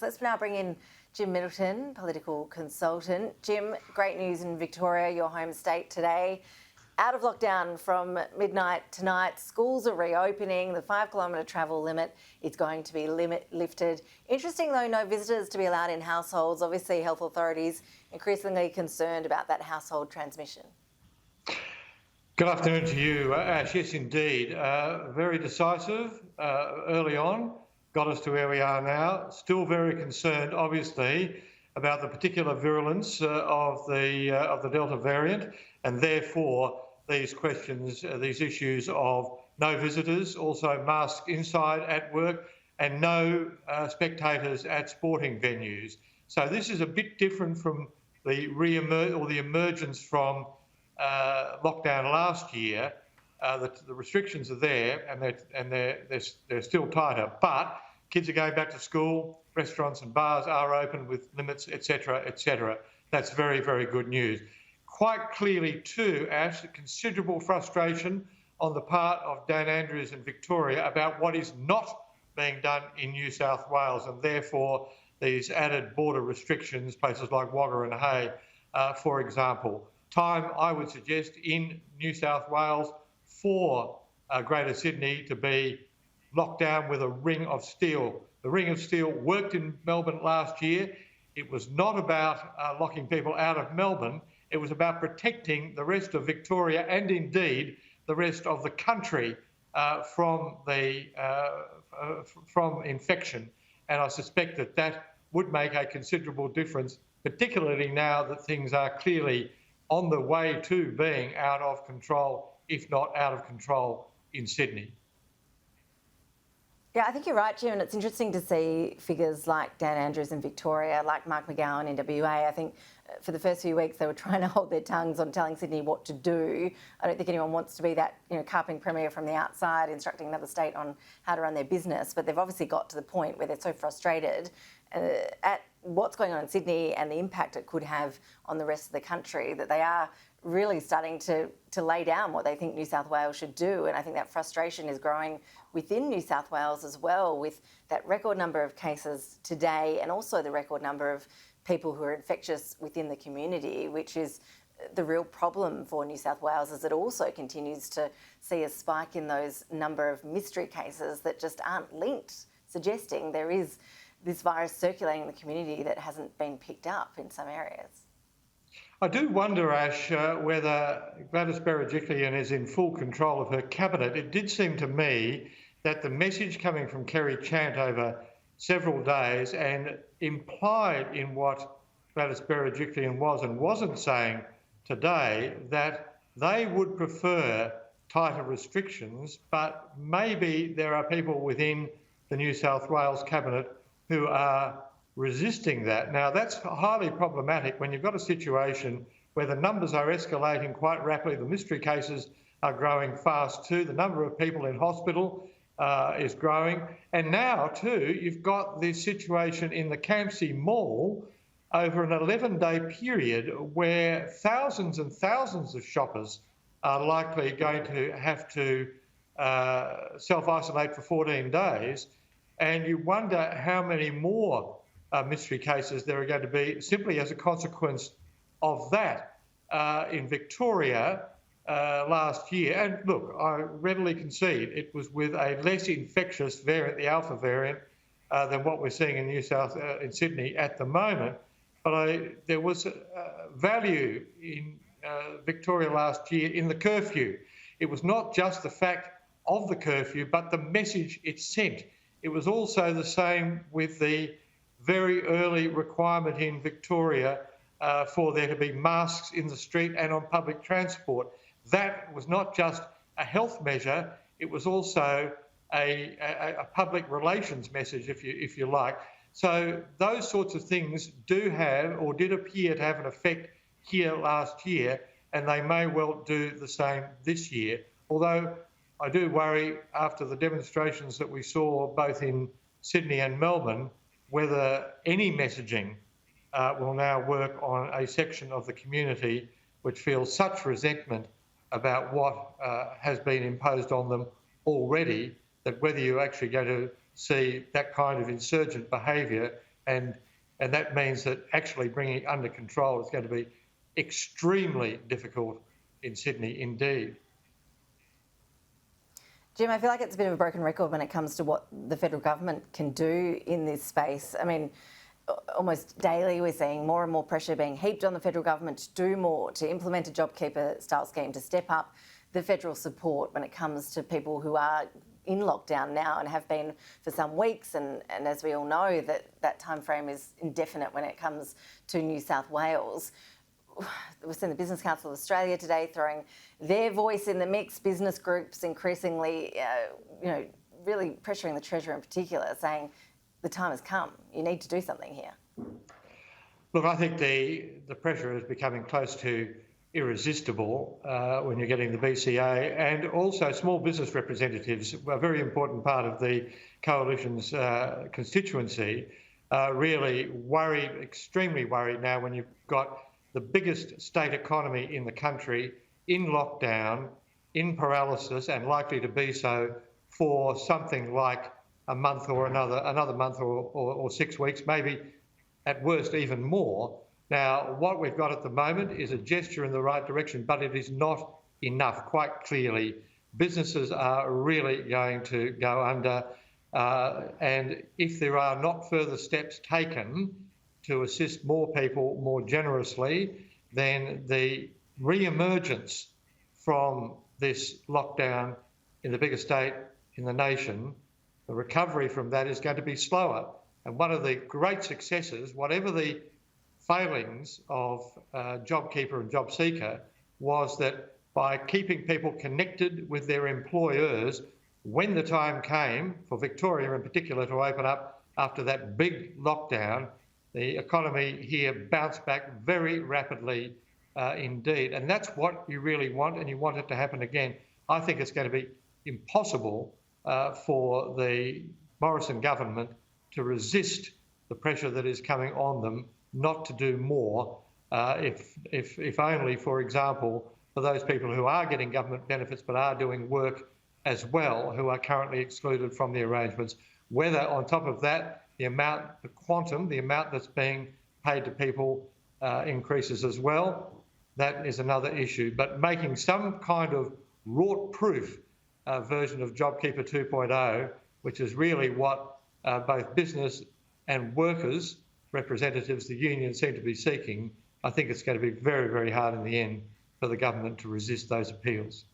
Let's now bring in Jim Middleton, political consultant. Jim, great news in Victoria, your home state today. Out of lockdown from midnight tonight, schools are reopening, the 5 kilometre travel limit is going to be lifted. Interesting though, no visitors to be allowed in households. Obviously health authorities increasingly concerned about that household transmission. Good afternoon to you, Ash. Yes, indeed. Very decisive early on, got us to where we are now. Still very concerned, obviously, about the particular virulence of the Delta variant, and therefore these questions, these issues of no visitors, also masks inside at work, and no spectators at sporting venues. So this is a bit different from the emergence from lockdown last year. The restrictions are there, and they're still tighter. But kids are going back to school. Restaurants and bars are open with limits, etc., etc. That's very, very good news. Quite clearly, too, Ash, considerable frustration on the part of Dan Andrews and Victoria about what is not being done in New South Wales, and therefore these added border restrictions, places like Wagga and Hay, for example. Time, I would suggest, in New South Wales for Greater Sydney to be locked down with a ring of steel. The ring of steel worked in Melbourne last year. It was not about locking people out of Melbourne. It was about protecting the rest of Victoria and indeed the rest of the country from infection. And I suspect that would make a considerable difference, particularly now that things are clearly on the way to being out of control, if not out of control, in Sydney. Yeah, I think you're right, Jim, and it's interesting to see figures like Dan Andrews in Victoria, like Mark McGowan in WA. I think for the first few weeks they were trying to hold their tongues on telling Sydney what to do. I don't think anyone wants to be that, carping premier from the outside instructing another state on how to run their business, but they've obviously got to the point where they're so frustrated at what's going on in Sydney and the impact it could have on the rest of the country that they are really starting to lay down what they think New South Wales should do. And I think that frustration is growing within New South Wales as well, with that record number of cases today and also the record number of people who are infectious within the community, which is the real problem for New South Wales, as it also continues to see a spike in those number of mystery cases that just aren't linked, suggesting there is this virus circulating in the community that hasn't been picked up in some areas. I do wonder, Ash, whether Gladys Berejiklian is in full control of her cabinet. It did seem to me that the message coming from Kerry Chant over several days and implied in what Gladys Berejiklian was and wasn't saying today, that they would prefer tighter restrictions, but maybe there are people within the New South Wales cabinet who are resisting that. Now, that's highly problematic when you've got a situation where the numbers are escalating quite rapidly. The mystery cases are growing fast too. The number of people in hospital is growing. And now, too, you've got this situation in the Campsie Mall over an 11-day period where thousands and thousands of shoppers are likely going to have to self-isolate for 14 days. And you wonder how many more mystery cases there are going to be simply as a consequence of that. In Victoria last year, and look, I readily concede it was with a less infectious variant, the Alpha variant, than what we're seeing in Sydney at the moment. But there was value in Victoria last year in the curfew. It was not just the fact of the curfew, but the message it sent. It was also the same with the very early requirement in Victoria for there to be masks in the street and on public transport. That was not just a health measure, it was also a public relations message, if you like. So those sorts of things do have, or did appear to have, an effect here last year, and they may well do the same this year. Although I do worry, after the demonstrations that we saw both in Sydney and Melbourne, whether any messaging will now work on a section of the community which feels such resentment about what has been imposed on them already, that whether you're actually going to see that kind of insurgent behaviour and that means that actually bringing it under control is going to be extremely difficult in Sydney indeed. Jim, I feel like it's a bit of a broken record when it comes to what the federal government can do in this space. I mean, almost daily we're seeing more and more pressure being heaped on the federal government to do more, to implement a JobKeeper style scheme, to step up the federal support when it comes to people who are in lockdown now and have been for some weeks, and as we all know, that time frame is indefinite when it comes to New South Wales. We've seen the Business Council of Australia today throwing their voice in the mix, business groups increasingly, really pressuring the Treasurer in particular, saying the time has come, you need to do something here. Look, I think the pressure is becoming close to irresistible when you're getting the BCA, and also small business representatives, a very important part of the Coalition's constituency, really worried, extremely worried now when you've got the biggest state economy in the country in lockdown, in paralysis, and likely to be so for something like a month or another month or 6 weeks, maybe at worst even more. Now, what we've got at the moment is a gesture in the right direction, but it is not enough, quite clearly. Businesses are really going to go under, and if there are not further steps taken to assist more people more generously, then the re-emergence from this lockdown in the biggest state in the nation, the recovery from that is going to be slower. And one of the great successes, whatever the failings of JobKeeper and JobSeeker, was that by keeping people connected with their employers, when the time came for Victoria in particular to open up after that big lockdown, the economy here bounced back very rapidly indeed. And that's what you really want, and you want it to happen again. I think it's going to be impossible for the Morrison government to resist the pressure that is coming on them not to do more, if only, for example, for those people who are getting government benefits but are doing work as well, who are currently excluded from the arrangements. Whether on top of that, the amount that's being paid to people increases as well, that is another issue. But making some kind of wrought-proof version of JobKeeper 2.0, which is really what both business and workers representatives, the union, seem to be seeking, I think it's going to be very, very hard in the end for the government to resist those appeals.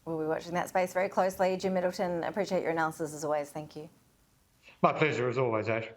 We'll be watching that space very closely. Jim Middleton, appreciate your analysis as always. Thank you. My pleasure as always, Ash.